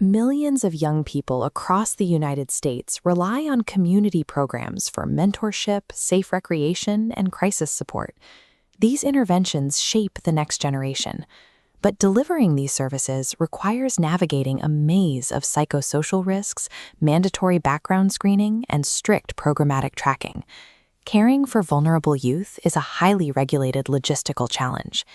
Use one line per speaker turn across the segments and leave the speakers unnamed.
Millions of young people across the United States rely on community programs for mentorship, safe recreation, and crisis support. These interventions shape the next generation. But delivering these services requires navigating a maze of psychosocial risks, mandatory background screening, and strict programmatic tracking. Caring for vulnerable youth is a highly regulated logistical challenge.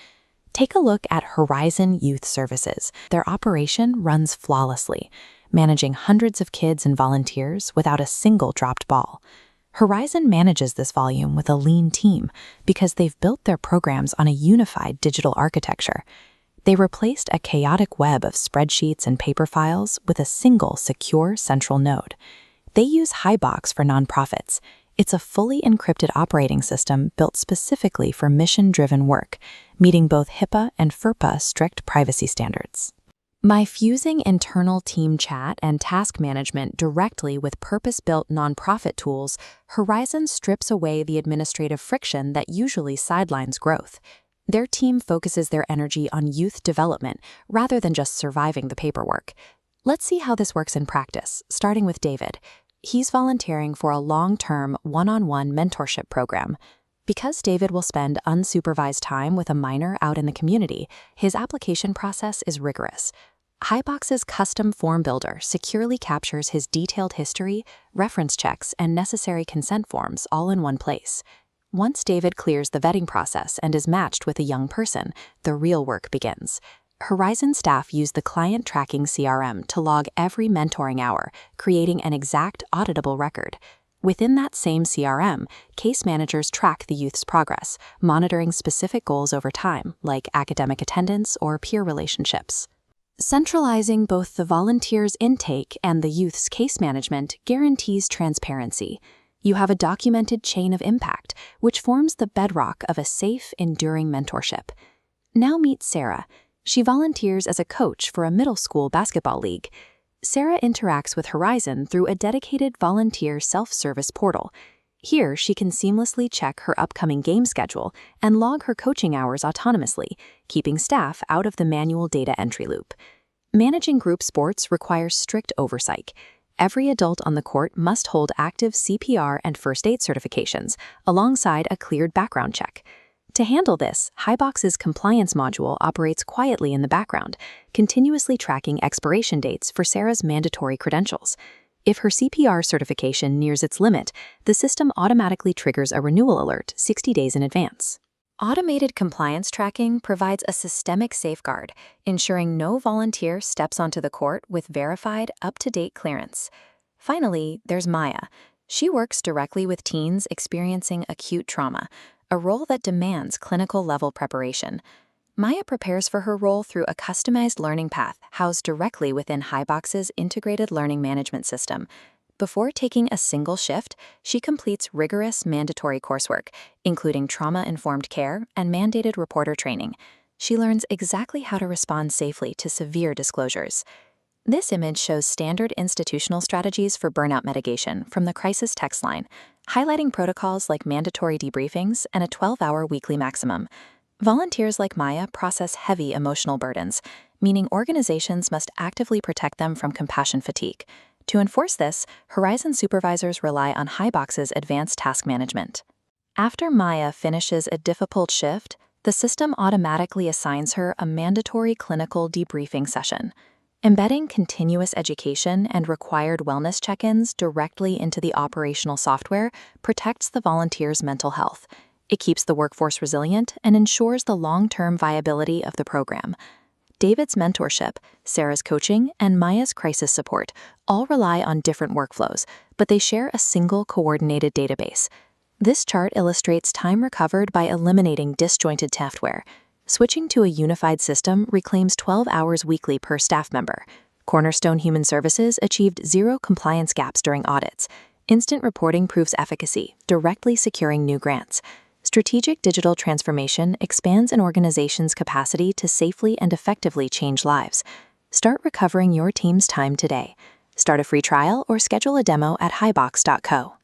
Take a look at Horizon Youth Services. Their operation runs flawlessly, managing hundreds of kids and volunteers without a single dropped ball. Horizon manages this volume with a lean team because they've built their programs on a unified digital architecture. They replaced a chaotic web of spreadsheets and paper files with a single secure central node. They use Hibox for nonprofits. It's a fully encrypted operating system built specifically for mission-driven work, meeting both HIPAA and FERPA strict privacy standards. By fusing internal team chat and task management directly with purpose-built nonprofit tools, Horizon strips away the administrative friction that usually sidelines growth. Their team focuses their energy on youth development rather than just surviving the paperwork. Let's see how this works in practice, starting with David. He's volunteering for a long-term, one-on-one mentorship program. Because David will spend unsupervised time with a minor out in the community, his application process is rigorous. Hibox's custom form builder securely captures his detailed history, reference checks, and necessary consent forms all in one place. Once David clears the vetting process and is matched with a young person, the real work begins. Horizon staff use the client tracking CRM to log every mentoring hour, creating an exact auditable record. Within that same CRM, case managers track the youth's progress, monitoring specific goals over time, like academic attendance or peer relationships. Centralizing both the volunteer's intake and the youth's case management guarantees transparency. You have a documented chain of impact, which forms the bedrock of a safe, enduring mentorship. Now meet Sarah. She volunteers as a coach for a middle school basketball league. Sarah interacts with Horizon through a dedicated volunteer self-service portal. Here, she can seamlessly check her upcoming game schedule and log her coaching hours autonomously, keeping staff out of the manual data entry loop. Managing group sports requires strict oversight. Every adult on the court must hold active CPR and first aid certifications, alongside a cleared background check. To handle this, Hibox's compliance module operates quietly in the background, continuously tracking expiration dates for Sarah's mandatory credentials. If her CPR certification nears its limit, the system automatically triggers a renewal alert 60 days in advance. Automated compliance tracking provides a systemic safeguard, ensuring no volunteer steps onto the court with verified, up-to-date clearance. Finally, there's Maya. She works directly with teens experiencing acute trauma, a role that demands clinical-level preparation. Maya prepares for her role through a customized learning path housed directly within Hibox's integrated learning management system. Before taking a single shift, she completes rigorous mandatory coursework, including trauma-informed care and mandated reporter training. She learns exactly how to respond safely to severe disclosures. This image shows standard institutional strategies for burnout mitigation from the crisis text line, highlighting protocols like mandatory debriefings and a 12-hour weekly maximum. Volunteers like Maya process heavy emotional burdens, meaning organizations must actively protect them from compassion fatigue. To enforce this, Horizon supervisors rely on Hibox's advanced task management. After Maya finishes a difficult shift, the system automatically assigns her a mandatory clinical debriefing session. Embedding continuous education and required wellness check-ins directly into the operational software protects the volunteer's mental health. It keeps the workforce resilient and ensures the long-term viability of the program. David's mentorship, Sarah's coaching, and Maya's crisis support all rely on different workflows, but they share a single coordinated database. This chart illustrates time recovered by eliminating disjointed software. Switching to a unified system reclaims 12 hours weekly per staff member. Cornerstone Human Services achieved zero compliance gaps during audits. Instant reporting proves efficacy, directly securing new grants. Strategic digital transformation expands an organization's capacity to safely and effectively change lives. Start recovering your team's time today. Start a free trial or schedule a demo at hibox.co.